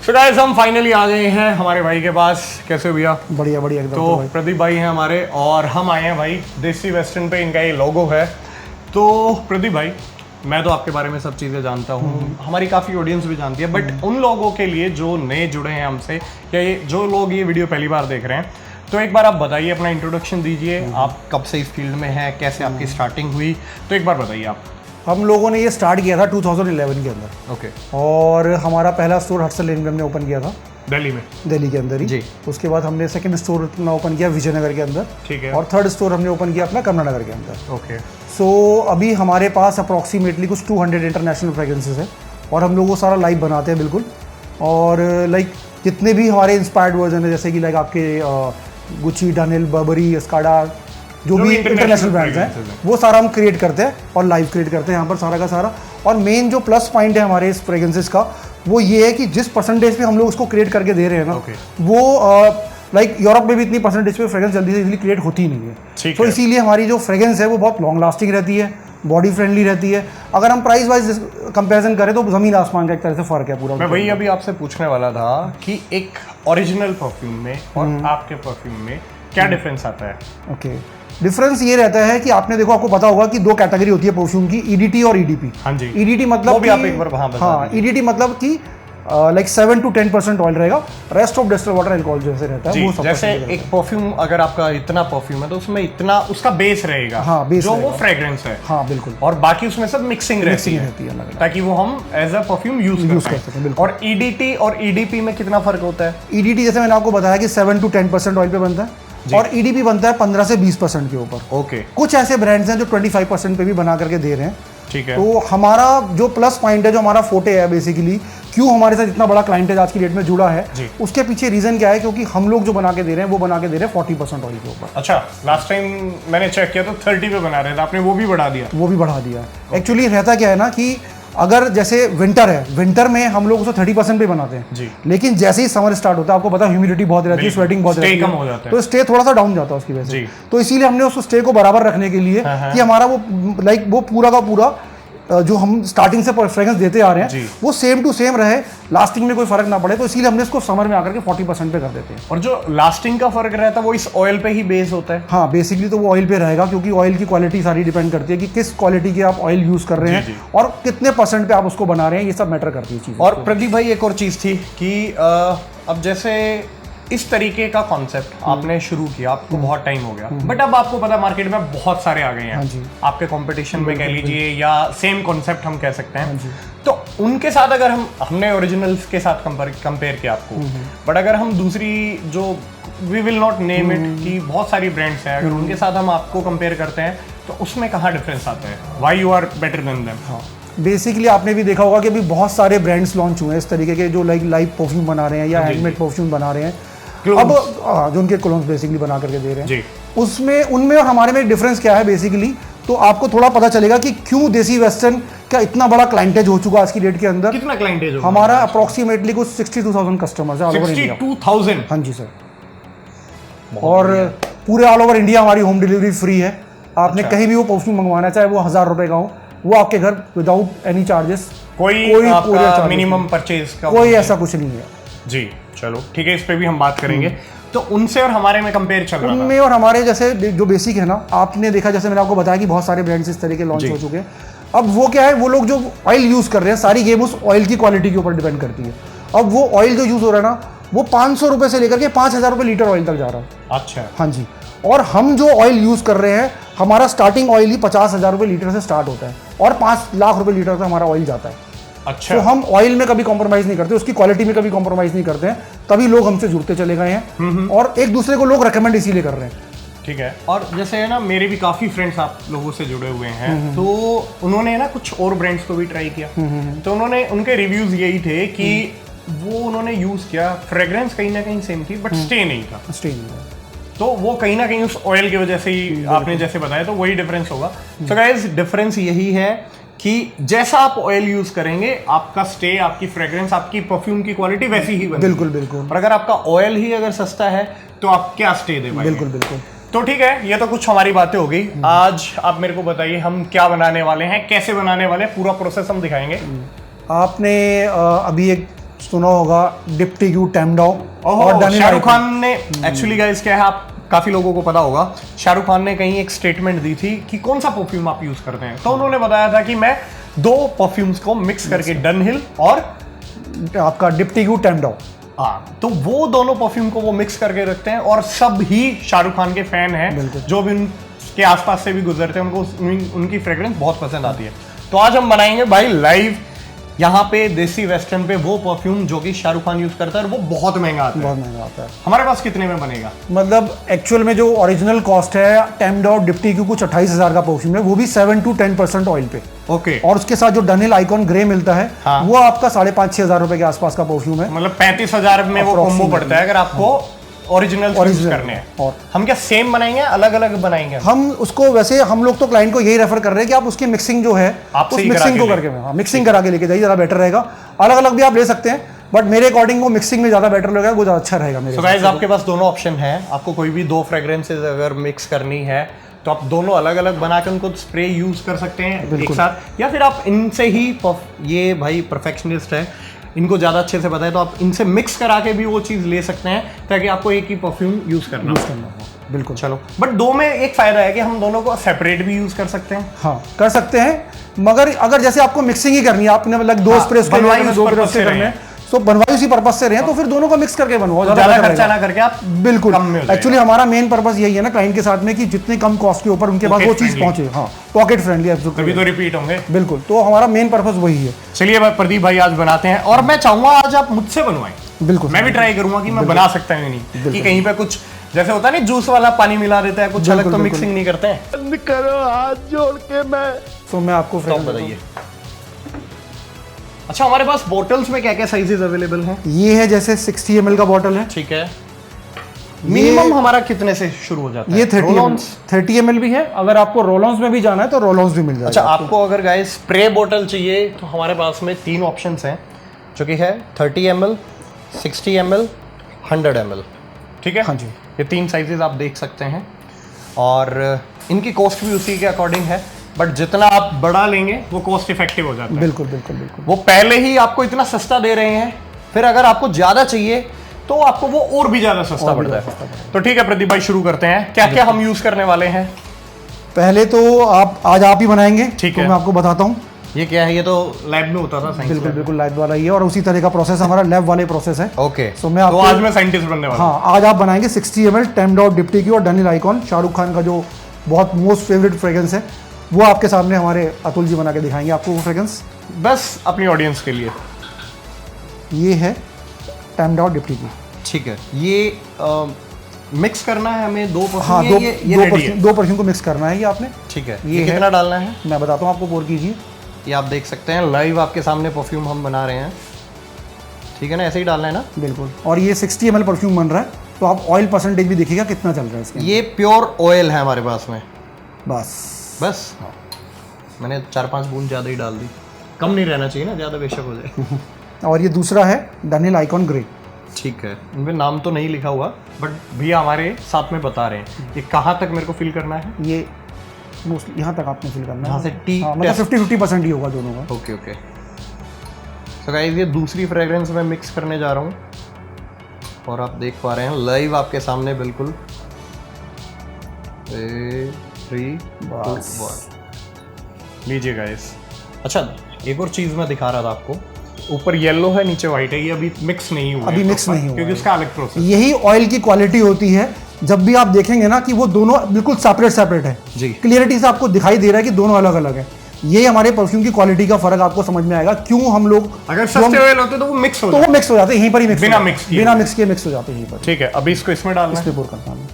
So guys हम finally आ गए हैं हमारे भाई के पास। कैसे हो भैया? बढ़िया बढ़िया एकदम। तो प्रदीप भाई हैं हमारे और हम आए हैं भाई देसी वेस्टर्न पे, इनका ये लोगो है। तो प्रदीप भाई, मैं तो आपके बारे में सब चीज़ें जानता हूँ, हमारी काफ़ी ऑडियंस भी जानती है, बट उन लोगों के लिए जो नए जुड़े हैं हमसे या ये जो लोग ये वीडियो पहली बार देख रहे हैं, तो एक बार आप बताइए, अपना इंट्रोडक्शन दीजिए। आप कब से इस फील्ड में हैं, कैसे आपकी स्टार्टिंग हुई, तो एक बार बताइए आप। हम लोगों ने ये स्टार्ट किया था 2011 के अंदर। ओके। और हमारा पहला स्टोर हडसन लेन में हमने ओपन किया था, दिल्ली के अंदर ही जी। उसके बाद हमने सेकंड स्टोर अपना ओपन किया विजयनगर के अंदर। ठीक है। और थर्ड स्टोर हमने ओपन किया अपना कमला नगर के अंदर। ओके। सो अभी हमारे पास अप्रॉक्सीमेटली कुछ 200 इंटरनेशनल फ्रेग्रेंसेस है और हम लोग वो सारा लाइव बनाते हैं बिल्कुल। और लाइक जितने भी हमारे इंस्पायर्ड वर्जन है, जैसे कि लाइक आपके गुची, डनेल, बर्बरी, एस्काडा, जो भी इंटरनेशनल ब्रांड्स हैं, वो सारा हम क्रिएट करते हैं और लाइव क्रिएट करते हैं यहाँ पर सारा का सारा। और मेन जो प्लस पॉइंट है हमारे इस फ्रेग्रेंसेस का, वो ये है कि जिस परसेंटेज पे हम लोग उसको क्रिएट करके दे रहे हैं ना, वो लाइक यूरोप में भी इतनी परसेंटेज पे फ्रेग्रेंस जल्दी से इजीली क्रिएट होती ही नहीं है। तो इसीलिए हमारी जो फ्रेग्रेंस है वो बहुत लॉन्ग लास्टिंग रहती है, बॉडी फ्रेंडली रहती है। अगर हम प्राइस वाइज कंपैरिजन करें तो ज़मीन आसमान का एक तरह से फ़र्क है पूरा। मैं वही अभी आपसे पूछने वाला था कि एक ओरिजिनल परफ्यूम में और आपके परफ्यूम में क्या डिफरेंस आता है? ओके, डिफरेंस ये रहता है कि आपने देखो, आपको पता होगा कि दो कैटेगरी होती है परफ्यूम की, ईडीटी और ईडीपी। हाँ जी। ईडीटी मतलब वो भी आप एक बार वहाँ बता हाँ, ईडीटी मतलब कि लाइक 7 to 10% ऑयल रहेगा, rest of distilled water alcohol जैसे रहता है वो सब। जैसे एक परफ्यूम, अगर आपका इतना परफ्यूम है तो उसमें इतना उसका बेस रहेगा, हाँ, बेस जो वो फ्रेग्रेंस है। हाँ बिल्कुल। और बाकी उसमें सब मिक्सिंग रहती है ताकि वो हम एज अ परफ्यूम यूज कर सकें। और ईडीटी और ईडीपी में कितना फर्क होता है? ईडीटी जैसे मैंने आपको बताया कि 7 to 10% ऑयल पे बनता है और ईडीपी बनता है 15 से 20% के ऊपर। ओके। कुछ ऐसे ब्रांड्स हैं जो 25% पे भी बना करके दे रहे हैं। ठीक है। तो हमारा जो प्लस पॉइंट है, जो हमारा फोटे है बेसिकली, क्यों हमारे साथ इतना बड़ा क्लाइंटेज आज की डेट में जुड़ा है, उसके पीछे रीजन क्या है? क्योंकि हम लोग जो बना के दे रहे हैं वो बना के दे रहे हैं 40% ऑयल के ऊपर। अच्छा, लास्ट टाइम मैंने चेक किया तो 30 पे बना रहे थे, आपने वो भी बढ़ा दिया? वो भी बढ़ा दिया। एक्चुअली रहता क्या है ना कि अगर जैसे विंटर है, विंटर में हम लोग उसको 30% पे बनाते हैं जी। लेकिन जैसे ही समर स्टार्ट होता है, आपको पता है ह्यूमिडिटी बहुत रहती है, स्वेटिंग बहुत रहती है, तो स्टे थोड़ा सा डाउन जाता है उसकी वजह से। तो इसीलिए हमने उस स्टे को बराबर रखने के लिए कि हमारा वो लाइक वो पूरा का पूरा जो हम स्टार्टिंग से फ्रेग्रेंस देते आ रहे हैं वो सेम टू सेम रहे, लास्टिंग में कोई फर्क ना पड़े। तो इसीलिए हमने इसको समर में आकर के 40% पे कर देते हैं। और जो लास्टिंग का फर्क रहता है वो इस ऑयल पे ही बेस होता है? हाँ, बेसिकली तो वो ऑयल पे रहेगा, क्योंकि ऑयल की क्वालिटी सारी डिपेंड करती है कि किस क्वालिटी के आप ऑयल यूज कर रहे हैं और कितने % पे आप उसको बना रहे हैं, ये सब मैटर करती है चीज़। और प्रदीप भाई, एक और चीज़ थी कि अब जैसे इस तरीके का कॉन्सेप्ट आपने शुरू किया, आपको बहुत टाइम हो गया, बट अब आपको पता मार्केट में बहुत सारे आ गए हैं आपके कंपटीशन में, कह लीजिए, या सेम कॉन्सेप्ट हम कह सकते हैं। तो उनके साथ अगर हमने ओरिजिनल्स के साथ कंपेयर किया आपको, बट अगर हम दूसरी जो we will not name it कि बहुत सारी ब्रांड्स हैं, अगर उनके साथ हम आपको कंपेयर करते हैं तो उसमें कहाँ डिफरेंस आता है? Why you are better than them? हाँ, बेसिकली आपने भी देखा होगा कि अभी बहुत सारे ब्रांड्स लॉन्च हुए हैं इस तरीके के, जो लाइक लाइव परफ्यूम बना रहे हैं या हैंडमेड परफ्यूम बना रहे हैं। अब जो उनके क्लोन्स बेसिकली बना करके दे रहे हैं, उसमें उनमें और हमारे में डिफरेंस क्या है बेसिकली, तो आपको थोड़ा पता चलेगा कि क्यों देसी वेस्टर्न का इतना बड़ा क्लाइंटेज हो चुका आज की डेट के अंदर। कितना क्लाइंटेज हो? हमारा अप्रोक्सीमेटली कुछ 62,000 कस्टमर्स है ऑल ओवर इंडिया। 62,000? हाँ जी सर। और पूरे ऑल ओवर इंडिया हमारी होम डिलीवरी फ्री है। आपने कहीं भी वो परफ्यूम मंगवाना, चाहे वो 1000 रुपए का हो, वो आपके घर विदाउट एनी चार्जेस, कोई मिनिमम परचेज का कोई ऐसा कुछ नहीं है जी। चलो ठीक है, इस पे भी हम बात करेंगे। तो उनसे और हमारे में कंपेयर चल रहा था। उनमें और हमारे जैसे जो बेसिक है ना, आपने देखा, जैसे मैंने आपको बताया कि बहुत सारे ब्रांड्स इस तरह के लॉन्च हो चुके हैं। अब वो क्या है, वो लोग जो ऑयल यूज कर रहे हैं, सारी गेम उस ऑयल की क्वालिटी के ऊपर डिपेंड करती है। अब वो ऑयल जो यूज हो रहा है ना, वो 500 रुपए से लेकर के 5000 रुपए लीटर ऑयल तक जा रहा है। अच्छा। हाँ जी। और हम जो ऑयल यूज कर रहे हैं, हमारा स्टार्टिंग ऑयल ही 50,000 रुपए लीटर से स्टार्ट होता है और 5 लाख रुपए लीटर तक हमारा ऑयल जाता है। अच्छा। तो हम ऑयल में कभी कॉम्प्रोमाइज नहीं करते, उसकी क्वालिटी में कभी कॉम्प्रोमाइज नहीं करते हैं, तभी लोग हमसे जुड़ते चले गए हैं और एक दूसरे को लोग रेकमेंड इसीलिए कर रहे हैं। ठीक है। और जैसे है ना, मेरे भी काफी फ्रेंड्स आप लोगों से जुड़े हुए हैं, तो उन्होंने ना कुछ और ब्रांड्स को भी ट्राई किया, तो उन्होंने, उनके रिव्यूज यही थे कि वो उन्होंने यूज किया, फ्रेग्रेंस कहीं ना कहीं सेम थी बट स्टे नहीं था। स्टे नहीं था, तो वो कहीं ना कहीं उस ऑयल की वजह से ही आपने जैसे बताया, तो वही डिफरेंस होगा। तो गाइस, डिफरेंस यही है कि जैसा आप ऑयल यूज करेंगे, आपका स्टे, आपकी फ्रेग्रेंस, आपकी परफ्यूम की क्वालिटी वैसी ही बनेगी। बिल्कुल बिल्कुल। और अगर आपका ऑयल ही अगर सस्ता है तो आप क्या स्टे दे पाएंगे? बिल्कुल बिल्कुल। तो ठीक है, ये तो कुछ हमारी बातें हो गई। आज आप मेरे को बताइए, हम क्या बनाने वाले हैं, कैसे बनाने वाले हैं, पूरा प्रोसेस हम दिखाएंगे। आपने अभी एक सुना होगा डिप्टी टैमडॉ और शाहरुख खान ने एक्चुअली गाइस क्या है, आप काफी लोगों को पता होगा, शाहरुख खान ने कहीं एक स्टेटमेंट दी थी कि कौन सा परफ्यूम आप यूज करते हैं, तो उन्होंने बताया था कि मैं 2 परफ्यूम्स को मिक्स करके डनहिल और आपका डिप्टी टैमडॉ, हाँ, तो वो दोनों परफ्यूम को वो मिक्स करके रखते हैं और सब ही शाहरुख खान के फैन हैं, जो भी उनके आसपास से भी गुजरते हैं उनको उनकी फ्रेग्रेंस बहुत पसंद आती है। तो आज हम बनाएंगे भाई लाइव यहाँ पे देसी वेस्टर्न पे वो परफ्यूम जो कि शाहरुख खान यूज करता है और वो बहुत महंगा आता है। बहुत महंगा आता है। हमारे पास कितने में बनेगा? मतलब एक्चुअल में जो ओरिजिनल कॉस्ट है टैमडॉ डिप्टी कुछ 28,000 का परफ्यूम है, वो भी 7 to 10% ऑयल पे। ओके। और उसके साथ जो डनहिल आइकॉन ग्रे मिलता है, हाँ। वो आपका 5,500-6 हज़ार रुपए के आसपास का परफ्यूम है। मतलब 35,000 में वो कॉम्बो पड़ता है अगर आपको ओरिजिनल यूज करने हैं। और हम क्या सेम बनाएंगे, अलग अलग बनाएंगे? हम उसको वैसे हम लोग तो क्लाइंट को यही रेफर कर रहे हैं कि आप उसकी मिक्सिंग जो है उस मिक्सिंग को करके मिक्सिंग करा के लेके जाइए, ज़्यादा बेटर रहेगा। अलग अलग भी आप ले सकते हैं, बट मेरे अकॉर्डिंग वो मिक्सिंग में ज़्यादा बेटर लगेगा, वो ज़्यादा अच्छा रहेगा मेरे। सो गाइस आपके पास दोनों ऑप्शन है, आपको कोई भी 2 फ्रेग्रेंसेज अगर मिक्स करनी है तो आप दोनों अलग अलग बना के उनको स्प्रे यूज कर सकते हैं एक साथ, या फिर आप इनसे ही, ये भाई परफेक्शनिस्ट है, इनको ज़्यादा अच्छे से पता है, तो आप इनसे मिक्स करा के भी वो चीज़ ले सकते हैं ताकि आपको एक ही परफ्यूम यूज करना हो। बिल्कुल। चलो, बट 2 में एक फायदा है कि हम दोनों को सेपरेट भी यूज कर सकते हैं। हाँ, कर सकते हैं, मगर अगर जैसे आपको मिक्सिंग ही करनी है, आपने मतलब 2 स्प्रे करने हैं, तो बनवाई उसी पर्पज से रहे हैं, तो फिर दोनों को मिक्स करके बनवाओ, ज़्यादा खर्चा ना करके आप। बिल्कुल। एक्चुअली हमारा मेन पर्पस यही है ना क्लाइंट के साथ में कि जितने कम कॉस्ट के ऊपर उनके पास वो चीज़ पहुंचे। हाँ, पॉकेट फ्रेंडली, तभी तो रिपीट होंगे। बिल्कुल, तो हमारा मेन पर्पस वही है। चलिए प्रदीप भाई आज बनाते हैं, और मैं चाहूंगा आज आप मुझसे बनवाएं। बिल्कुल, मैं भी ट्राई करूंगा कि मैं बना सकता हूँ नहीं, कि कहीं पे कुछ जैसे होता है नहीं जूस वाला पानी मिला देता है, कुछ अलग तो मिक्सिंग नहीं करते हैं। बंद करो हाथ जोड़ के मैं आपको बताइए। अच्छा, हमारे पास बोटल्स में क्या क्या साइजेस अवेलेबल हैं? ये है जैसे 60 ml का बॉटल है। ठीक है। मिनिमम हमारा कितने से शुरू हो जाता है? ये 30 ml भी है, अगर आपको रोलॉन्स में भी जाना है तो रोलॉन्स भी मिल जाएगा। अच्छा, आपको अगर गाइस स्प्रे बोतल चाहिए तो हमारे पास में 3 ऑप्शंस हैं, जो कि है 30 ml, 60 ml, 100 ml। ठीक है। हाँ जी, ये 3 साइजेस आप देख सकते हैं और इनकी कॉस्ट भी उसी के अकॉर्डिंग है, बट जितना आप बड़ा लेंगे वो कॉस्ट इफेक्टिव हो जाता है। बिल्कुल बिल्कुल बिल्कुल। वो पहले ही आपको इतना सस्ता दे रहे हैं, फिर अगर आपको ज़्यादा चाहिए तो आपको वो और भी ज़्यादा सस्ता पड़ता है। तो ठीक है प्रदीप भाई, शुरू करते हैं। क्या क्या हम यूज़ करने वाले हैं? पहले तो आज आप ही बनाएंगे। ठीक है, मैं आपको बताता हूँ। ये क्या है? ये तो लैब में होता था। बिल्कुल बिल्कुल, लैब वाला ही है, और उसी तरह का प्रोसेस हमारा लैब वाले प्रोसेस है। ओके। सो मैं आपको आज मैं साइंटिस्ट बनने वाला हूं। हाँ, आज आप बनाएंगे 60 ml टैमडॉ डिप्टी की और डनहिल आइकॉन, शाहरुख खान का जो बहुत मोस्ट फेवरेट फ्रेग्रेंस है, वो आपके सामने हमारे अतुल जी बना के दिखाएंगे आपको वो फ्रेग्रेंस, बस अपनी ऑडियंस के लिए। ये है टैमडॉ डिप्टी की। ठीक है। ये मिक्स करना है हमें 2 परफ्यूम? हाँ, दो परफ्यूम को मिक्स करना है ये आपने। ठीक है। ये कितना डालना है? मैं बताता हूँ आपको, पोर कीजिए। ये आप देख सकते हैं लाइव आपके सामने परफ्यूम हम बना रहे हैं। ठीक है ना, ऐसे ही डालना है ना? बिल्कुल। और ये 60 ml परफ्यूम बन रहा है, तो आप ऑयल परसेंटेज भी देखिएगा कितना चल रहा है इसका। ये प्योर ऑयल है हमारे पास में। बस हाँ। मैंने 4-5 बूंद ज़्यादा ही डाल दी, कम नहीं रहना चाहिए ना, ज़्यादा बेशक हो जाए। और ये दूसरा है डनहिल आइकॉन ग्रे। ठीक है। इनमें नाम तो नहीं लिखा हुआ, बट भैया हमारे साथ में बता रहे हैं। ये कहाँ तक मेरे को फिल करना है? ये मोस्टली यहाँ तक आपने फिल करना है, जहाँ से टी, मतलब 50-50% ही होगा दोनों का। Okay okay. तो गाइस ये दूसरी फ्रेग्रेंस मैं मिक्स करने जा रहा हूँ, और आप देख पा रहे हैं लाइव आपके सामने बिल्कुल। 3, 2, 1 लीजिए गाइस। अच्छा, एक और चीज़ मैं दिखा रहा था आपको, ऊपर येलो है नीचे व्हाइट है, ये अभी मिक्स नहीं हुआ, अभी मिक्स नहीं हुआ क्योंकि उसका अलग प्रोसेस। यही ऑयल की क्वालिटी होती है, जब भी आप देखेंगे ना कि वो दोनों बिल्कुल सेपरेट है जी, क्लियरिटी से आपको दिखाई दे रहा है कि दोनों अलग अलग है। ये हमारे परफ्यूम की क्वालिटी का फर्क आपको समझ में आएगा, क्यों हम लोग अगर सस्ते ऑयल होते तो वो मिक्स हो जाते यहीं पर ही मिक्स, बिना मिक्स किए मिक्स हो जाते यहीं पर। ठीक है, अभी इसको इसमें डालना है, इसमें पोर करता हूं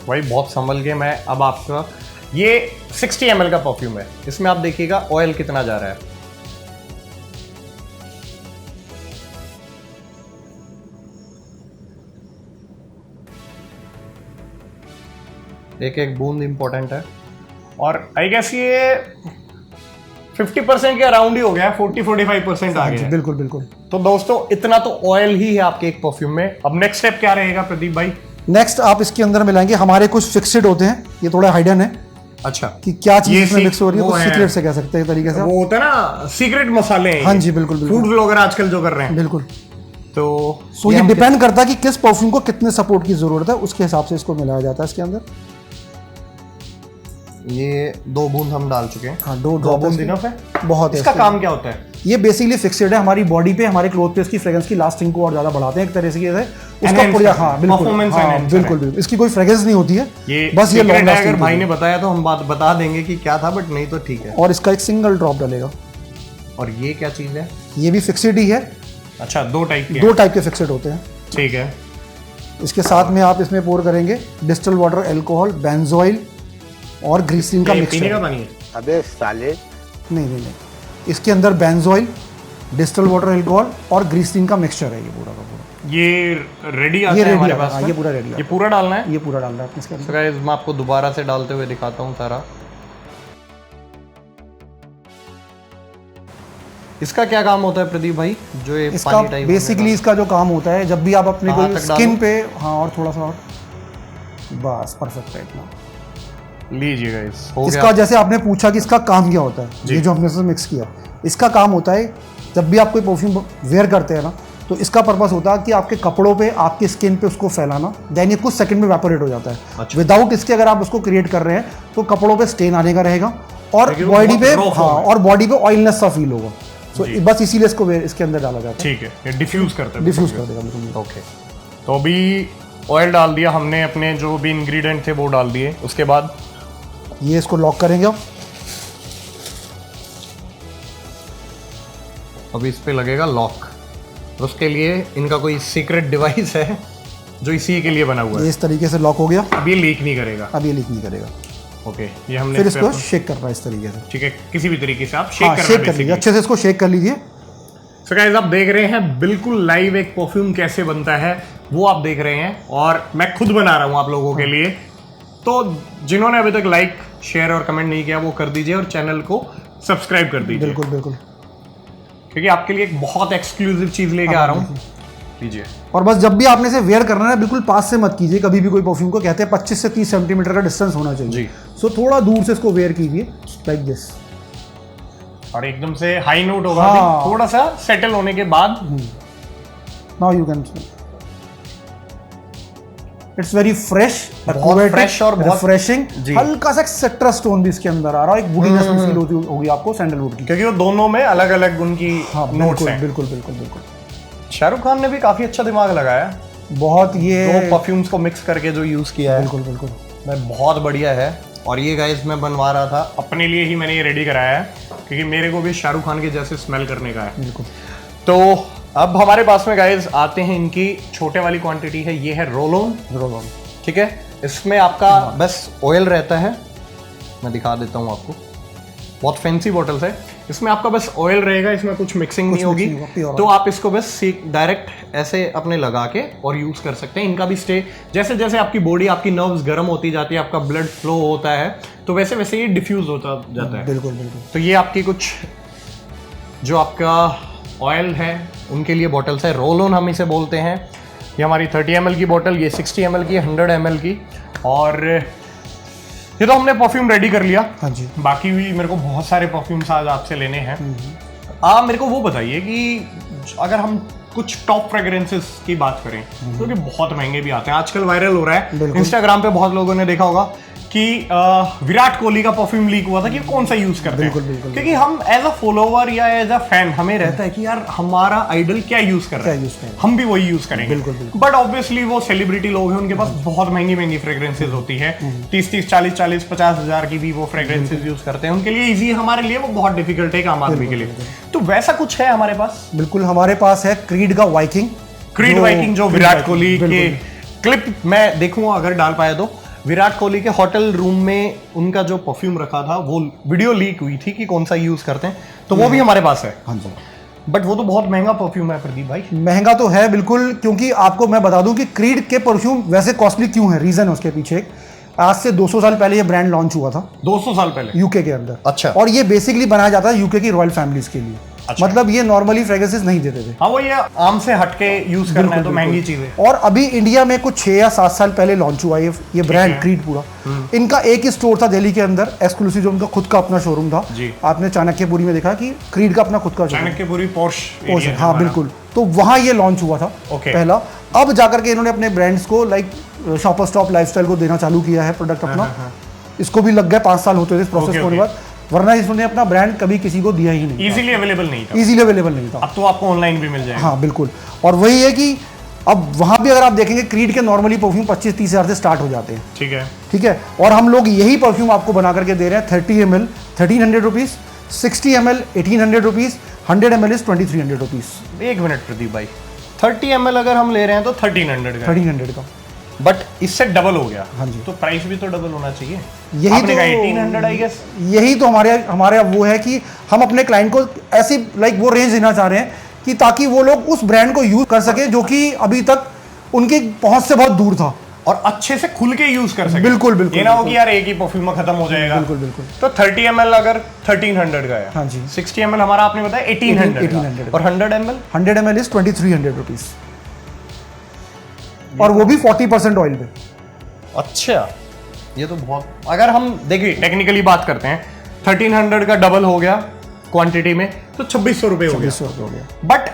भाई बहुत संभल के। मैं अब आपका ये 60 ml का परफ्यूम है, इसमें आप देखिएगा ऑयल कितना जा रहा है। एक एक बूंद इंपॉर्टेंट है, और आई गेस ये 50% के अराउंड ही हो गया है, 40-45% आ गया है। बिल्कुल बिल्कुल। तो दोस्तों इतना तो ऑयल ही है आपके एक परफ्यूम में। अब नेक्स्ट स्टेप क्या रहेगा प्रदीप भाई? नेक्स्ट आप इसके अंदर मिलाएंगे, हमारे कुछ फिक्स्ड होते हैं, ये थोड़ा हाइडन है, अच्छा, कि क्या चीज ये इसमें मिक्स हो रही है, वो कुछ है। सीक्रेट से कह सकते हैं तरीके से आप। वो होता है ना सीक्रेट मसाले हैं हाँ ये। जी, बिल्कुल बिल्कुल फूड ब्लॉगर आजकल जो कर रहे हैं। बिल्कुल। तो सो ये डिपेंड करता है कि किस परफ्यूम को कितने सपोर्ट की जरूरत है, उसके हिसाब से इसको मिलाया जाता है इसके अंदर। ये 2 बूंद हम डाल चुके हैं। हाँ, 2 बूंद इनफ है। बहुत है। इसका काम क्या होता है? ये बेसिकली फिक्सेड है हमारी बॉडी पे, हमारे क्लोथ पे इसकी फ्रेग्रेंस की लास्टिंग को और ज्यादा बढ़ाते हैं एक तरह से। ये है उसका Enhance पूरा, करते हाँ हैं। बिल्कुल, Performance हाँ enhancer बिल्कुल बिल्कुल। इसकी कोई फ्रेग्रेंस नहीं होती है, बस ये secret लॉन्ग है। लास्टिंग अगर भाई ने बताया तो हम बात बता देंगे कि क्या था, बट नहीं तो ठीक है। और इसका एक सिंगल ड्रॉप डलेगा। और ये क्या चीज है? ये भी फिक्सेड ही है। अच्छा, 2 टाइप के 2 टाइप के फिक्सेड होते हैं। ठीक है। इसके साथ में आप इसमें पोर करेंगे डिस्टिल वाटर, अल्कोहल, बेंजोइल और ग्रीसिन का ये मिक्सचर। पीने का पानी है? अबे साले। नहीं, इसके अंदर बेंजोइल, डिस्टिल वाटर, अल्कोहल और ग्रीसिन का मिक्सचर है ये पूरा का पूरा। ये रेडी आता ये है रेडी हमारे आता है, पास हाँ, में? ये पूरा रेडी आता ये है। पूरा डालना है? ये पूरा डाल रहा है इसके अंदर। तो गाइस मैं आपको दोबारा से डालते हुए दिखाता हूँ सारा। इसका क्या काम होता है प्रदीप भाई, जो ये इसका पानी टाइप बेसिकली इसका जो काम होता है, जब भी आप अपने कहाँ को तक स्किन डालूं? पे, हाँ और थोड़ा सा और, बस परफेक्ट है इतना। लीजिए गाइस, हो इसका गया। जैसे आपने पूछा कि इसका काम क्या होता है, ये जो हमने इसमें मिक्स किया, इसका काम होता है जब भी आप कोई परफ्यूम वेयर करते हैं ना, तो इसका पर्पस होता है कि आपके कपड़ों पे, आपकी स्किन पे उसको फैलाना, देन ये कुछ सेकंड में वेपोरेट हो जाता है। अच्छा। विदाउट इसके अगर आप उसको क्रिएट कर रहे हैं तो कपड़ों पे स्टेन आने का रहेगा और लेकिन वो बॉडी बहुत पे, raw हाँ, form है। और बॉडी पे ऑयलनेस सा फील होगा। सो जी। बस इसीलिए इसको इसके अंदर डाला जाता है। ठीक है, ये डिफ्यूज करते हैं। डिफ्यूज कर देगा बिल्कुल। ओके, तो अभी ऑयल डाल दिया हमने, अपने जो भी इंग्रेडिएंट थे वो डाल दिए। उसके बाद ये इसको लॉक करेंगे आप। अभी इस पे लगेगा लॉक। उसके लिए इनका कोई सीक्रेट डिवाइस है जो इसी के लिए बना हुआ ये है। इस तरीके से लॉक हो गया। अब ये लीक नहीं करेगा। अब ये लीक नहीं करेगा। ओके, ये हमने फिर इस पे इसको अपना- शेक करना है इस तरीके से। ठीक है, किसी भी तरीके से आप शेक हाँ, करना शेक कर लीजिए, अच्छे से इसको शेक कर लीजिए। सो गाइस, आप देख रहे हैं बिल्कुल लाइव एक परफ्यूम कैसे बनता है वो आप देख रहे हैं, और मैं खुद बना रहा हूँ आप लोगों के लिए। तो जिन्होंने अभी तक लाइक, शेयर और कमेंट नहीं किया वो कर दीजिए, और चैनल को सब्सक्राइब कर दीजिए, बिल्कुल बिल्कुल। क्योंकि आपके लिए एक बहुत एक्सक्लूसिव चीज लेके आ रहा हूँ। लीजिए। और बस जब भी आपने इसे वेयर करना है, बिल्कुल पास से मत कीजिए कभी भी कोई परफ्यूम को। कहते हैं 25 से 30 सेंटीमीटर का डिस्टेंस होना चाहिए जी। सो थोड़ा दूर से इसको वेयर कीजिए, लाइक दिस। और एकदम से हाई नोट होगा, हाँ। अभी थोड़ा सा सेटल होने के बाद। Now you can smell, it's very fresh, fresh और बहुत- रिफ्रेशिंग। जी। हल्का सा सिट्रस टोन भी इसके अंदर आ रहा है, एक वुडीनेस भी फील होती होगी आपको सैंडलवुड की। क्योंकि वो दोनों में अलग अलग उनकी हाँ नोट्स बिल्कुल हैं। बिल्कुल बिल्कुल बिल्कुल। शाहरुख खान ने भी काफी अच्छा दिमाग लगाया, बहुत ये दो परफ्यूम्स को मिक्स करके जो यूज किया है, बिल्कुल बिल्कुल। मैं बहुत बढ़िया है। और ये गाइस मैं बनवा रहा था अपने लिए ही, मैंने ये रेडी कराया है क्योंकि मेरे को भी शाहरुख खान के जैसे स्मेल करने का है। बिल्कुल। तो अब हमारे पास में गाइस आते हैं, इनकी छोटे वाली क्वांटिटी है, ये है रोल ऑन। Roll on. ठीक है, इसमें आपका बस ऑयल रहता है, मैं दिखा देता हूँ आपको, बहुत फैंसी बॉटल्स है। इसमें आपका बस ऑयल रहेगा, इसमें कुछ मिक्सिंग नहीं होगी। mixing नहीं होगा, pure तो आप इसको बस डायरेक्ट ऐसे अपने लगा के और यूज कर सकते हैं। इनका भी स्टे, जैसे जैसे आपकी बॉडी, आपकी नर्व्स गर्म होती जाती है, आपका ब्लड फ्लो होता है, तो वैसे वैसे ये डिफ्यूज होता जाता है। बिल्कुल बिल्कुल। तो ये आपकी कुछ जो आपका ऑयल है उनके लिए बॉटल्स है, रोल ऑन हम इसे बोलते हैं। ये हमारी 30 ml की बॉटल, ये 60 ml की, 100 ml की। और ये तो हमने परफ्यूम रेडी कर लिया। हाँ जी। बाकी भी मेरे को बहुत सारे परफ्यूम्स आज आपसे लेने हैं। आप मेरे को वो बताइए कि अगर हम कुछ टॉप फ्रेग्रेंसेस की बात करें, तो कि बहुत महंगे भी आते हैं, आजकल वायरल हो रहा है बिल्कुल। इंस्टाग्राम पे, बहुत लोगों ने देखा होगा कि विराट कोहली का परफ्यूम लीक हुआ था कि कौन सा यूज करते बिल्कुल, हैं। बिल्कुल, क्योंकि हम एज अ फॉलोवर या एज अ फैन हमें रहता है कि यार हमारा आइडल क्या यूज कर रहा क्या है, use कर रहा है। हम भी वही यूज करेंगे। बिल्कुल, बिल्कुल। बट ऑब्वियसली वो सेलिब्रिटी लोग हैं, उनके पास बहुत महंगी महंगी फ्रेग्रेंसेज होती है, 30-30, 40-40, 50 हजार की भी वो फ्रेग्रेंसेज यूज करते हैं। उनके लिए इजी है, हमारे लिए वो बहुत डिफिकल्ट है एक आम आदमी के लिए। तो वैसा कुछ है हमारे पास। बिल्कुल, हमारे पास है क्रीड का वाइकिंग। क्रीड वाइकिंग, जो विराट कोहली के क्लिप मैं देखूंगा अगर डाल पाया तो, विराट कोहली के होटल रूम में उनका जो परफ्यूम रखा था वो वीडियो लीक हुई थी कि कौन सा यूज करते हैं, तो वो भी हमारे पास है। हाँ जी। बट वो तो बहुत महंगा परफ्यूम है प्रदीप भाई। महंगा तो है बिल्कुल, क्योंकि आपको मैं बता दूं कि क्रीड के परफ्यूम वैसे कॉस्टली क्यों है, रीजन है उसके पीछे एक। आज से 200 साल पहले ये ब्रांड लॉन्च हुआ था 200 साल पहले यूके के अंदर। अच्छा। और ये बेसिकली बनाया जाता है यूके की रॉयल फैमिलीज के लिए। अच्छा। मतलब ये नॉर्मली फ्रेग्रेंसेस नहीं देते थे। हाँ, वो ये आम से हटके यूज करना है तो महंगी चीज है। और अभी इंडिया में कुछ 6 या 7 साल पहले लॉन्च हुआ ये ब्रांड क्रीड पूरा। इनका एक ही स्टोर था दिल्ली के अंदर एक्सक्लूसिव, जो उनका खुद का अपना शोरूम था। आपने चाणक्यपुरी में देखा कि क्रीड का अपना खुद का चाणक्यपुरी पोर्श, हाँ बिल्कुल। तो वहाँ ये लॉन्च हुआ था पहला। अब जाकर के इन्होंने अपने ब्रांड्स को लाइक शॉपर स्टॉप लाइफस्टाइल को देना चालू किया है प्रोडक्ट अपना। इसको भी लग गए 5 साल होते थे इस प्रोसेस होने के बाद, वरना इसने अपना ब्रांड कभी किसी को दिया ही नहीं। इजीली अवेलेबल नहीं था। अब तो आपको ऑनलाइन भी मिल जाएगा। हाँ बिल्कुल। और वही है कि अब वहाँ भी अगर आप देखेंगे क्रीड के नॉर्मली परफ्यूम 25-30 हज़ार से स्टार्ट हो जाते हैं। ठीक है। और हम लोग यही परफ्यूम आपको बना करके दे रहे हैं 30 ml 1300 rupees, 60 ml 1800 rupees, 100 ml is 2300 rupees. एक मिनट प्रदीप भाई, 30 ml अगर हम ले रहे हैं तो 1300 का, बट इससे डबल हो गया। हाँ जी। तो प्राइस भी तो डबल होना चाहिए। यही तो 1800 आई गेस। यही तो हमारे वो है कि हम अपने क्लाइंट को ऐसी लाइक वो रेंज देना चाह रहे हैं कि ताकि वो लोग उस ब्रांड को यूज कर सके जो कि अभी तक उनकी पहुंच से बहुत दूर था, और अच्छे से खुल के यूज कर सके। बिल्कुल बिल्कुल। ये ना हो कि यार एक ही परफ्यूम में खत्म हो जाएगा। बिल्कुल बिल्कुल। तो 30 ml अगर 1300 का है, हाँ जी, 60 ml हमारा आपने बताया 1800 और 100 ml इज 2300 रुपीज, और वो भी 40% ऑयल पे। अच्छा, ये तो बहुत, अगर हम देखिए टेक्निकली बात करते हैं 1300 का डबल हो गया क्वांटिटी में तो 2600 रुपए हो गया। बट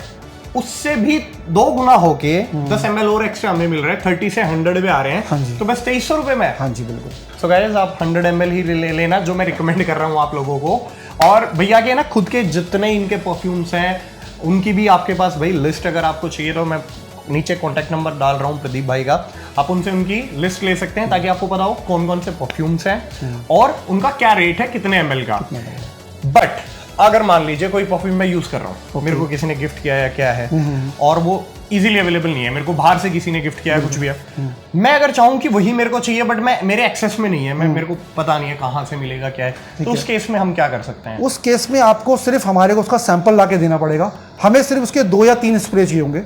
उससे भी 2 गुना होके 10 ml और एक्स्ट्रा हमें मिल रहा है, 30 से 100 पे आ रहे हैं। हाँ जी। तो बस 2300 रुपए में। हाँ जी बिल्कुल। सो गाइस, आप 100 ml ही ले लेना, जो मैं रिकमेंड कर रहा हूँ आप लोगों को। और भैया के ना खुद के जितने इनके परफ्यूम्स हैं उनकी भी आपके पास भाई लिस्ट अगर आपको चाहिए तो मैं नीचे कॉन्टैक्ट नंबर डाल रहा हूँ प्रदीप भाई का, आप उनसे उनकी लिस्ट ले सकते हैं ताकि आपको पता हो कौन कौन से परफ्यूम्स हैं और उनका क्या रेट है कितने ml का। बट अगर मान लीजिए कोई परफ्यूम मैं यूज कर रहा हूँ, मेरे को किसी ने गिफ्ट किया है क्या है, और वो इजीली अवेलेबल नहीं है, मेरे को बाहर से किसी ने गिफ्ट किया है, कुछ भी है, मैं अगर चाहूँ कि वही मेरे को चाहिए बट मैं मेरे एक्सेस में नहीं है, मेरे को पता नहीं है कहाँ से मिलेगा क्या है, तो उस केस में हम क्या कर सकते हैं? उस केस में आपको सिर्फ हमारे को उसका सैंपल ला के देना पड़ेगा। हमें सिर्फ उसके 2 या 3 स्प्रे चाहिए होंगे,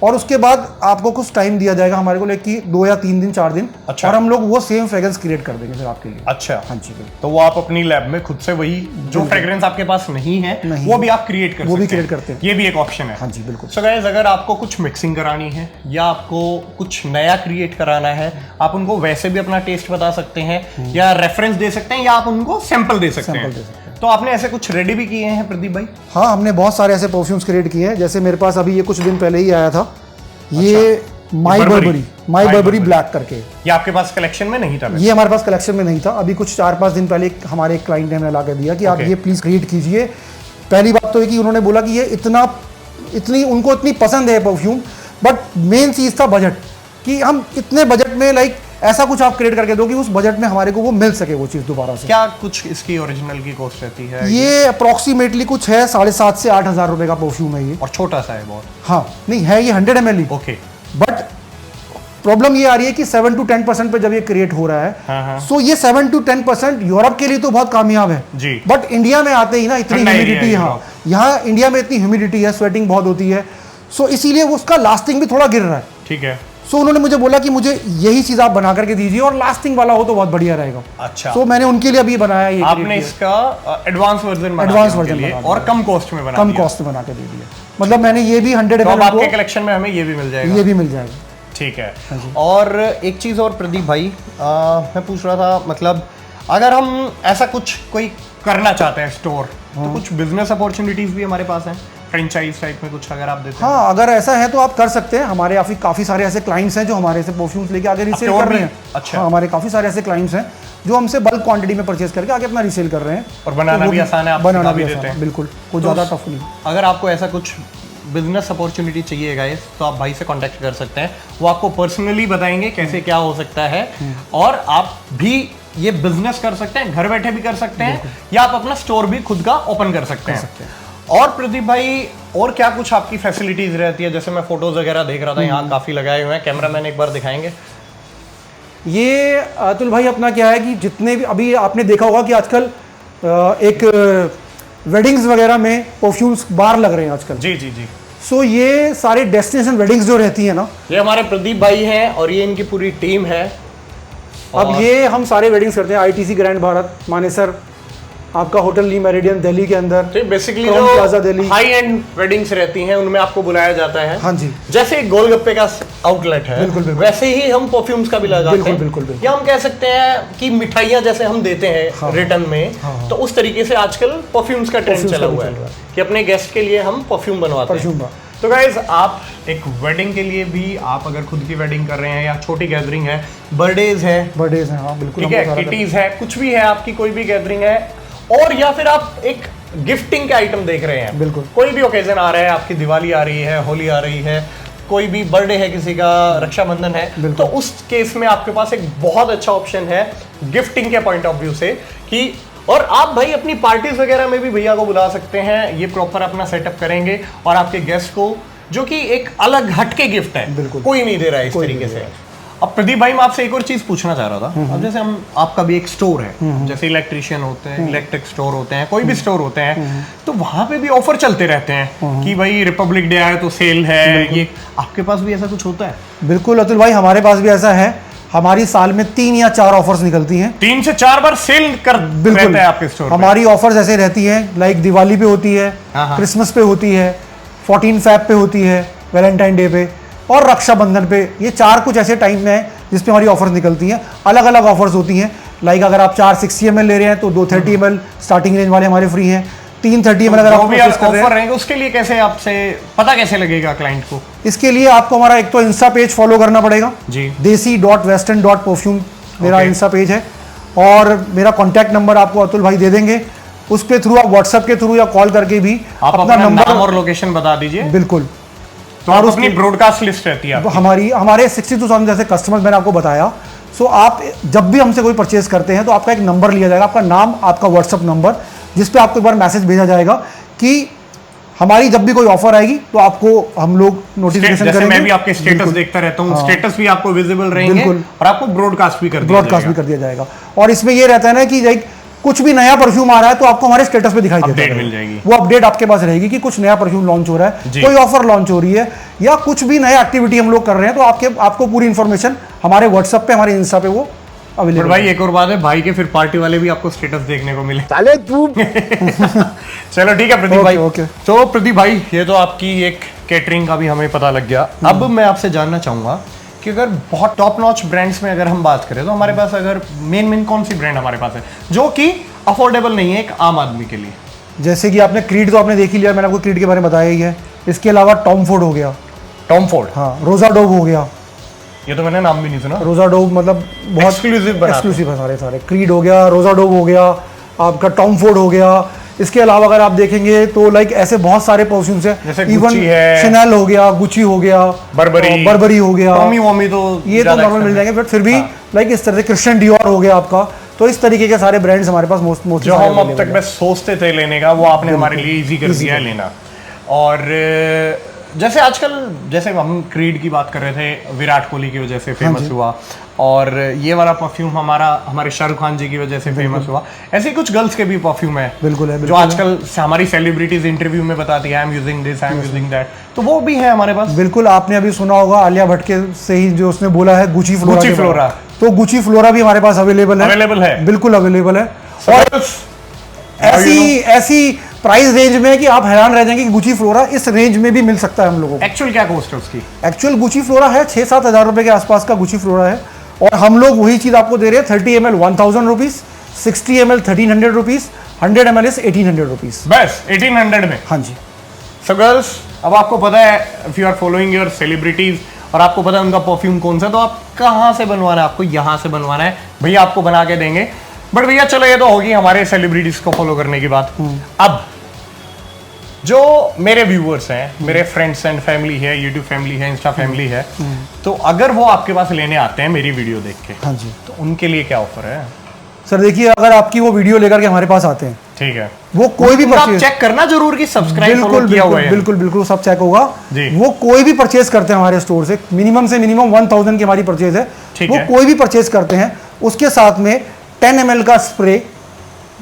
और उसके बाद आपको कुछ टाइम दिया जाएगा हमारे को, लेकिन 2 या 3 दिन 4 दिन। अच्छा। और हम लोग वो सेम फ्रेग्रेंस क्रिएट कर देंगे फिर आपके लिए। अच्छा। हाँ जी। तो वो आप अपनी लैब में खुद से वही जो फ्रेग्रेंस आपके पास नहीं है वो भी आप क्रिएट कर सकते हैं। वो भी क्रिएट करते हैं, ये भी एक ऑप्शन है। हाँ जी बिल्कुल। सो गाइस, अगर आपको कुछ मिक्सिंग करानी है या आपको कुछ नया क्रिएट कराना है, आप उनको वैसे भी अपना टेस्ट बता सकते हैं या रेफरेंस दे सकते हैं या आप उनको सैंपल दे सकते हैं। तो आपने ऐसे कुछ रेडी भी किए हैं प्रदीप भाई? हाँ, हमने बहुत सारे ऐसे परफ्यूम्स क्रिएट किए हैं। जैसे मेरे पास अभी ये कुछ दिन पहले ही आया था, ये माई बर्बरी ब्लैक करके। ये आपके पास कलेक्शन में नहीं था? ये हमारे पास कलेक्शन में नहीं था। अभी कुछ 4-5 दिन पहले हमारे एक क्लाइंट ने हमें ला के दिया कि आप ये प्लीज क्रिएट कीजिए। पहली बात तो ये कि उन्होंने बोला कि ये उनको इतनी पसंद है परफ्यूम, बट मेन चीज था बजट, कि हम इतने बजट में लाइक ऐसा कुछ आप क्रिएट करके दो कि उस बजट में हमारे को वो मिल सके वो चीज़ दोबारा से। क्या कुछ इसकी ओरिजिनल की कॉस्ट रहती है? ये अप्रोक्सीमेटली कुछ है 7,500 से 8,000 रुपए का परफ्यूम है ये, और छोटा सा है बहुत। हाँ, नहीं है, ये 100 ml he. Okay. But problem ये आ रही है कि 7 to 10% पे जब ये क्रिएट हो रहा है, सो ये 7 to 10% यूरोप के लिए तो बहुत कामयाब है जी, बट इंडिया में आते ही ना इतनी ह्यूमिडिटी, हाँ यहाँ इंडिया में इतनी ह्यूमिडिटी है, स्वेटिंग बहुत होती है, सो इसीलिए उसका लास्टिंग भी थोड़ा गिर रहा है। ठीक है। सो उन्होंने मुझे बोला कि मुझे यही चीज आप बना करके दीजिए और लास्टिंग वाला हो तो बहुत बढ़िया रहेगा। अच्छा। सो मैंने उनके लिए अभी बनाया ये, आपने इसका एडवांस वर्जन बना और कम कॉस्ट में बना दे दिया। मतलब मैंने ये भी 100 ml आपके कलेक्शन में हमें ये भी मिल जाएगा? ये भी मिल जाएगा। ठीक है। और एक चीज और प्रदीप भाई, मैं पूछ रहा था, मतलब अगर हम ऐसा कुछ कोई करना चाहते हैं स्टोर, तो कुछ बिजनेस अपॉर्चुनिटीज भी हमारे पास हैं, फ्रेंचाइज टाइप में कुछ अगर आप देते हैं? हाँ, अगर ऐसा है तो आप कर सकते हैं। हमारे काफी सारे ऐसे क्लाइंट्स हैं जो हमारे से परफ्यूम्स लेके आगे रीसेल कर रहे हैं। अच्छा। हाँ, हमारे काफी सारे ऐसे क्लाइंट्स हैं जो हमसे बल्क क्वांटिटी में परचेज करके आगे अपना रीसेल कर रहे हैं। और बनाना भी आसान है, आप बनाना भी देते हैं? बिल्कुल, कोई ज्यादा टफ नहीं। अगर आपको ऐसा कुछ बिजनेस अपॉर्चुनिटी चाहिए गाइस, तो आप भाई से कांटेक्ट कर सकते हैं, वो आपको पर्सनली बताएंगे कैसे क्या हो सकता है, और आप भी ये बिजनेस कर सकते हैं, घर बैठे भी कर सकते हैं, या आप अपना स्टोर भी खुद का ओपन कर सकते हैं। और प्रदीप भाई, और क्या कुछ आपकी फैसिलिटीज रहती है? जैसे मैं फोटोज वगैरह देख रहा था, यहाँ काफी लगाए हुए हैं, कैमरामैन एक बार दिखाएंगे। ये अतुल भाई अपना क्या है कि जितने भी अभी आपने देखा होगा कि आजकल एक वेडिंग्स वगैरह में परफ्यूम्स बार लग रहे हैं आजकल। जी जी जी। सो ये सारे डेस्टिनेशन वेडिंग्स जो रहती है ना, ये हमारे प्रदीप भाई हैं और ये इनकी पूरी टीम है। अब ये हम सारे वेडिंग्स करते हैं, ITC ग्रैंड भारत, मानेसर, आपका होटल ली मेरिडियन दिल्ली के अंदर। तो बेसिकली क्राउन प्लाजा दिल्ली, जो हाई एंड वेडिंग्स रहती हैं उनमें आपको बुलाया जाता है। हाँ जी, जैसे गोलगप्पे का आउटलेट है, बिल्कुल, बिल्कुल। वैसे ही हम परफ्यूम्स का भी लगाते हैं। बिल्कुल। या हम कह सकते हैं कि मिठाइयाँ जैसे हम देते हैं रिटर्न में, तो उस तरीके से आजकल परफ्यूम्स का ट्रेंड चला हुआ है कि अपने गेस्ट के लिए हम परफ्यूम बनवाते हैं। तो गाइज आप एक वेडिंग के लिए भी, आप अगर खुद की वेडिंग कर रहे हैं या छोटी गैदरिंग है, बर्थडेज है, हाँ बिल्कुल, ठीक है, किटीज है, कुछ भी है, आपकी कोई भी गैदरिंग है, और या फिर आप एक गिफ्टिंग के आइटम देख रहे हैं, बिल्कुल, कोई भी ओकेजन आ रहा है, आपकी दिवाली आ रही है, होली आ रही है, कोई भी बर्थडे है किसी का, रक्षाबंधन है, तो उस केस में आपके पास एक बहुत अच्छा ऑप्शन है गिफ्टिंग के पॉइंट ऑफ व्यू से कि, और आप भाई अपनी पार्टीज वगैरह में भी भैया को बुला सकते हैं, ये प्रॉपर अपना सेटअप करेंगे और आपके गेस्ट को, जो कि एक अलग हटके गिफ्ट है, कोई नहीं दे रहा है इस तरीके से। अब प्रदीप भाई, मैं आपसे एक और चीज पूछना चाह रहा था। अब जैसे हम, आपका भी एक स्टोर है, जैसे इलेक्ट्रिशियन होते हैं, इलेक्ट्रिक स्टोर होते हैं, कोई भी स्टोर होते हैं, तो वहां पे भी ऑफर चलते रहते हैं कि भाई रिपब्लिक डे आया तो सेल है, ये आपके पास भी ऐसा कुछ होता है? बिल्कुल अतुल भाई, हमारे पास भी ऐसा है। हमारी साल में 3 या 4 ऑफर्स निकलती हैं। 3 से 4 बार सेल कर रहता है आपके स्टोर। हमारी ऑफर्स ऐसे रहती हैं, लाइक दिवाली पे होती है, क्रिसमस पे होती है, 14 फेब पे होती है, वैलेंटाइन डे पे और रक्षाबंधन पे। ये 4 कुछ ऐसे टाइम में है जिसपे हमारी ऑफर्स निकलती हैं। अलग अलग ऑफर्स होती हैं, लाइक अगर आप 4 60 ml ले रहे हैं तो 230 ml स्टार्टिंग रेंज वाले हमारे फ्री हैं। 330 ml अगर आप ऑफर रहेंगे, उसके लिए कैसे, आपसे पता कैसे लगेगा क्लाइंट को? इसके लिए आपको हमारा एक तो इंस्टा पेज फॉलो करना पड़ेगा जी, desi.western.perfume मेरा इंस्टा पेज है, और मेरा कॉन्टैक्ट नंबर आपको अतुल भाई दे देंगे। उसके थ्रू आप व्हाट्सएप के थ्रू या कॉल करके भी आप अपना नाम और लोकेशन बता दीजिए। बिल्कुल। तो और अपनी ब्रॉडकास्ट लिस्ट रहती है हमारे 62,000 जैसे कस्टमर्स, मैंने आपको बताया। सो आप जब भी हमसे कोई परचेज करते हैं तो आपका एक नंबर लिया जाएगा, आपका नाम, आपका व्हाट्सअप नंबर, जिस पे आपको एक बार मैसेज भेजा जाएगा कि हमारी जब भी कोई ऑफर आएगी तो आपको हम लोग नोटिफिकेशन करेंगे। मैं भी आपके स्टेटस देखता रहता हूँ, स्टेटस भी आपको विजिबल रहेंगे और आपको ब्रॉडकास्ट भी कर दिया जाएगा। और इसमें ये रहता है ना कि लाइक कुछ भी नया परफ्यूम आ रहा है तो आपको हमारे स्टेटस पे दिखाई देता है, मिल जाएगी वो अपडेट आपके पास रहेगी कि कुछ नया परफ्यूम लॉन्च हो रहा है, कोई ऑफर लॉन्च हो रही है, या कुछ भी नया एक्टिविटी हम लोग कर रहे हैं, तो आपको पूरी इन्फॉर्मेशन हमारे व्हाट्सएप पे, हमारे इंस्टा पे वो अवेलेबल। भाई एक और बात है, भाई के फिर पार्टी वाले भी आपको स्टेटस देखने को मिले। चले तू चलो ठीक है प्रदीप भाई। तो प्रदीप भाई, ये तो आपकी एक कैटरिंग का भी हमें पता लग गया। अब मैं आपसे जानना चाहूंगा कि अगर बहुत टॉप नॉच ब्रांड्स में अगर हम बात करें तो हमारे पास अगर मेन कौन सी ब्रांड हमारे पास है जो कि अफोर्डेबल नहीं है एक आम आदमी के लिए? जैसे कि आपने क्रीड तो आपने देख ही लिया, मैंने आपको क्रीड के बारे में बताया ही है। इसके अलावा टॉम फोर्ड हो गया, टॉम फोर्ड, हाँ, रोजा डोव हो गया, ये तो मैंने नाम भी नहीं सुना। रोजा डोव मतलब बहुत एक्सक्लूसिव है सारे। क्रीड हो गया, रोजा डोव हो गया, आपका टॉम फोर्ड हो गया। इसके अलावा अगर आप देखेंगे तो लाइक ऐसे बहुत सारे परफ्यूम्स हैं, इवन शनेल हो गया, गुची हो गया, बर्बरी हो गया, टॉमी तो ये तो नॉर्मल मिल जाएंगे, बट फिर भी लाइक इस तरह से क्रिश्चियन डियोर हो गया आपका। तो इस तरीके के सारे ब्रांड्स हमारे पास मोस्टली जो हम अब तक बस सोचते थे लेने का, वो आपने हमारे लिए इजी कर दिया है लेना। और जैसे आजकल, जैसे हम क्रीड की बात कर रहे थे, विराट कोहली की वजह से फेमस हुआ, और ये वाला परफ्यूम हमारे शाहरुख खान जी की वजह से फेमस हुआ। ऐसे कुछ गर्ल्स के भी परफ्यूम है, बिल्कुल है, जो आजकल हमारी सेलिब्रिटीज इंटरव्यू में बताती है, I am using this, I am using that, तो वो भी है हमारे पास। बिल्कुल, आपने अभी सुना होगा आलिया भट्ट के से ही जो उसने बोला है गुची फ्लोरा, तो गुची फ्लोरा भी हमारे पास अवेलेबल है, बिल्कुल अवेलेबल है। और ऐसी प्राइस रेंज में कि आप हैरान रह जाएंगे कि गुची फ्लोरा इस रेंज में भी मिल सकता है हम लोगों को। एक्चुअल क्या कॉस्ट है उसकी? एक्चुअल गुची फ्लोरा है 6-7 हज़ार रुपए के आसपास का गुची फ्लोरा है, और हम लोग वही चीज आपको दे रहे हैं 30 ml 1000 rupees, 60 ml 1300 rupees, 100 ml is 1800 rupees, बस 1800 में। हाँ जी। सो गर्ल्स, अब आपको पता है, if you are following your celebrities और आपको पता है उनका परफ्यूम कौन सा, तो आप कहाँ से बनवाना है, आपको यहाँ से बनवाना है, भैया आपको बना के देंगे। बट भैया चलो, ये तो होगी हमारे सेलिब्रिटीज को फॉलो करने की बात। अब जो मेरे व्यूअर्स हैं, मेरे फ्रेंड्स एंड फैमिली है, यूट्यूब फैमिली है, इंस्टा फैमिली है, तो अगर वो आपके पास लेने आते हैं मेरी वीडियो देख के, हाँ जी, तो उनके लिए क्या ऑफर है? सर देखिए, अगर आपकी वो वीडियो लेकर के हमारे पास आते हैं, ठीक है, वो कोई भी आप चेक करना जरूर कि सब्सक्राइब किया हुआ है, बिल्कुल सब चेक होगा। वो कोई भी परचेज करते हैं हमारे स्टोर से मिनिमम 1000 की हमारी परचेज है, वो कोई भी परचेज करते हैं, उसके साथ में 10 ml का स्प्रे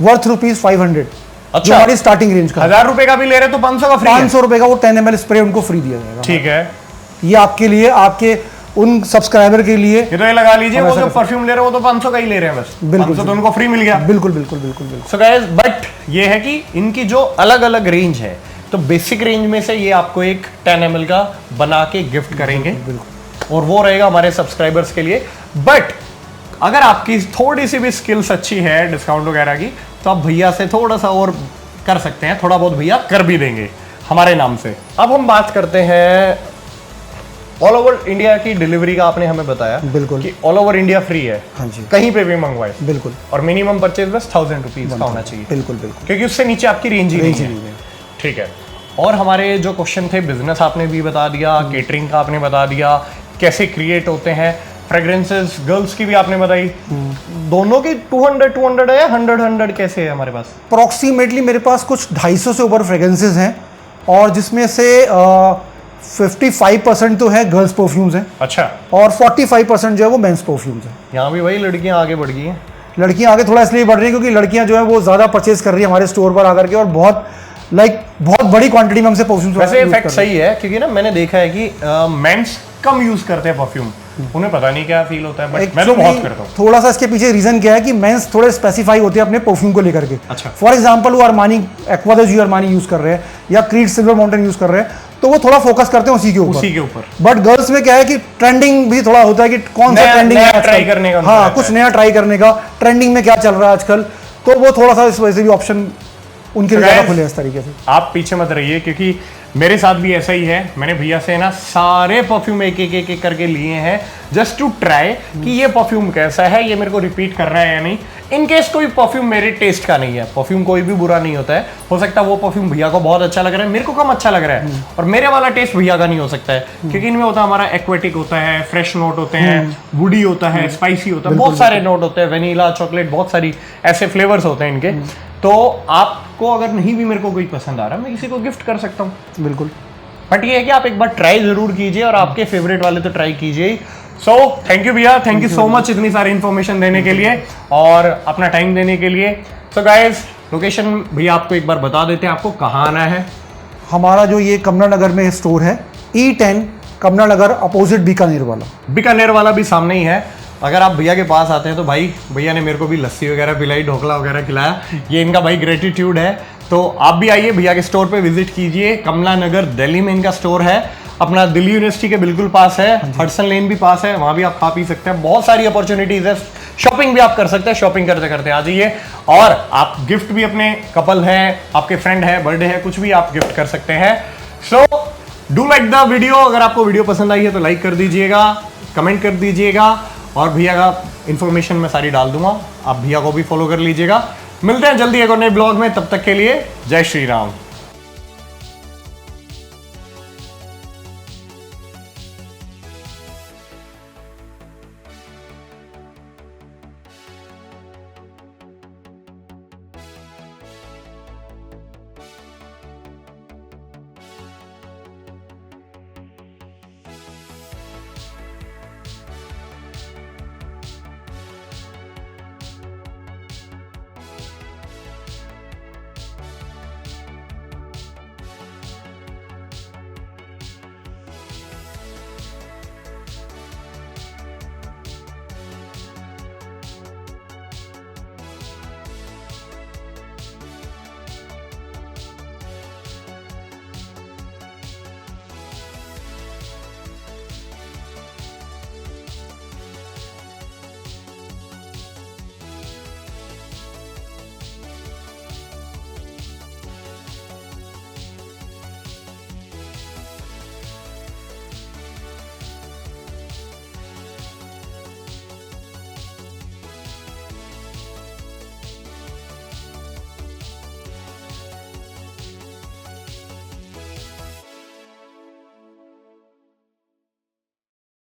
वर्थ ₹500, अच्छा, हमारी स्टार्टिंग रेंज का। 1000 रुपए का भी ले रहे तो 500 का फ्री, 500 रुपए का वो 10 ml स्प्रे उनको फ्री दिया जाएगा। ठीक है, ये आपके लिए, आपके उन सब्सक्राइबर के लिए। ये तो ये लगा लीजिए, वो जो परफ्यूम ले रहे हैं वो तो 500 का ही ले रहे हैं बस, बिल्कुल 500 तो उनको फ्री मिल गया। बिल्कुल बिल्कुल बिल्कुल बिल्कुल। सो गाइस, बट ये है कि इनकी जो अलग अलग रेंज है, तो बेसिक रेंज में से ये आपको एक 10 ml का बना के गिफ्ट करेंगे, और वो रहेगा हमारे सब्सक्राइबर्स के लिए। बट अगर आपकी थोड़ी सी भी स्किल्स अच्छी है डिस्काउंट वगैरह की, तो आप भैया से थोड़ा सा और कर सकते हैं, थोड़ा बहुत भैया कर भी देंगे हमारे नाम से। अब हम बात करते हैं ऑल ओवर इंडिया की डिलीवरी का। आपने हमें बताया बिल्कुल कि ऑल ओवर इंडिया फ्री है, हाँ जी, कहीं पे भी मंगवाए, बिल्कुल, और मिनिमम परचेज बस 1000 रुपीज का होना चाहिए, बिल्कुल बिल्कुल, क्योंकि उससे नीचे आपकी रेंज ही नहीं है। ठीक है। और हमारे जो क्वेश्चन थे, बिजनेस आपने भी बता दिया, केटरिंग का आपने बता दिया, कैसे क्रिएट होते हैं, फ्रेग्रेंसेस गर्ल्स की भी आपने बताई। दोनों की 200 है या 100 कैसे है हमारे पास? अप्रोक्सीमेटली मेरे पास कुछ 250 से ऊपर फ्रेग्रेंसेस हैं, और जिसमें से 55% तो है गर्ल्स परफ्यूम्स हैं। अच्छा। और 45% जो है वो मेंस परफ्यूम्स हैं। यहाँ भी वही लड़कियाँ आगे बढ़ गई हैं। लड़कियाँ आगे थोड़ा इसलिए बढ़ रही हैं क्योंकि लड़कियाँ जो है वो ज़्यादा परचेज कर रही है हमारे स्टोर पर आकर के, और बहुत बड़ी क्वांटिटी में हमसे परफ्यूम्स। वैसे इफेक्ट सही है, क्योंकि ना मैंने देखा है कि मेंस कम यूज करते हैं परफ्यूम, उन्हें पता नहीं क्या फील होता है, बट मैं तो बहुत करता हूँ। थोड़ा सा इसके पीछे रीजन क्या है कि मेंस थोड़े स्पेसिफाई होते हैं अपने परफ्यूम को लेकर के। अच्छा। फॉर एग्जांपल वो Armani aqua the zoo Armani use कर रहे हैं, या क्रीड सिल्वर माउंटेन यूज कर रहे हैं, तो वो थोड़ा फोकस करते हैं उसी के ऊपर। बट गर्ल्स में क्या है कि ट्रेंडिंग भी थोड़ा होता है कि कौन सा ट्रेंडिंग है, ट्राई करने का। हाँ, कुछ नया ट्राई करने का, ट्रेंडिंग में क्या चल रहा है आजकल, तो वो थोड़ा सा इस वजह से भी ऑप्शन उनके लिए ज़्यादा खुले इस तरीके से। आप पीछे मत रहिए, क्योंकि मेरे साथ भी ऐसा ही है। मैंने भैया से ना सारे परफ्यूम एक करके लिए हैं, जस्ट टू ट्राई कि ये परफ्यूम कैसा है, ये मेरे को रिपीट कर रहा है या नहीं। इन केस कोई परफ्यूम मेरे टेस्ट का नहीं है, परफ्यूम कोई भी बुरा नहीं होता है, हो सकता है वो परफ्यूम भैया को बहुत अच्छा लग रहा है, मेरे को कम अच्छा लग रहा है, और मेरे वाला टेस्ट भैया का नहीं हो सकता है, क्योंकि इनमें होता है हमारा एक्वेटिक होता है, फ्रेश नोट होते हैं, वुडी होता है, स्पाइसी होता है, बहुत सारे नोट होते हैं, वेनिला, चॉकलेट, बहुत सारी ऐसे फ्लेवर्स होते हैं इनके। तो आपको अगर नहीं भी मेरे को कोई पसंद आ रहा, मैं किसी को गिफ्ट कर सकता हूँ। बिल्कुल। बट ये है कि आप एक बार ट्राई जरूर कीजिए, और आपके फेवरेट वाले तो ट्राई कीजिए। सो थैंक यू भैया, थैंक यू सो मच इतनी सारी इन्फॉर्मेशन देने के लिए और अपना टाइम देने के लिए। सो गाइस, लोकेशन भैया आपको एक बार बता देते हैं, आपको कहाँ आना है। हमारा जो ये कमला नगर में स्टोर है, E10 कमला नगर, अपोजिट बीकानेर वाला भी सामने ही है। अगर आप भैया के पास आते हैं तो भाई, भैया ने मेरे को भी लस्सी वगैरह पिलाई, ढोकला वगैरह खिलाया, ये इनका भाई ग्रेटिट्यूड है। तो आप भी आइए, भैया के स्टोर पे विजिट कीजिए। कमला नगर दिल्ली में इनका स्टोर है, अपना दिल्ली यूनिवर्सिटी के बिल्कुल पास है, हडसन लेन भी पास है, वहाँ भी आप खा पी सकते हैं, बहुत सारी अपॉर्चुनिटीज है, शॉपिंग भी आप कर सकते हैं। शॉपिंग करते करते आ जाइए, और आप गिफ्ट भी अपने कपल है, आपके फ्रेंड है, बर्थडे है, कुछ भी आप गिफ्ट कर सकते हैं। So do like the video. अगर आपको वीडियो पसंद आई है तो लाइक कर दीजिएगा, कमेंट कर दीजिएगा, और भैया का इन्फॉर्मेशन मैं सारी डाल दूंगा, आप भैया को भी फॉलो कर लीजिएगा। मिलते हैं जल्दी एक और नए ब्लॉग में, तब तक के लिए जय श्री राम।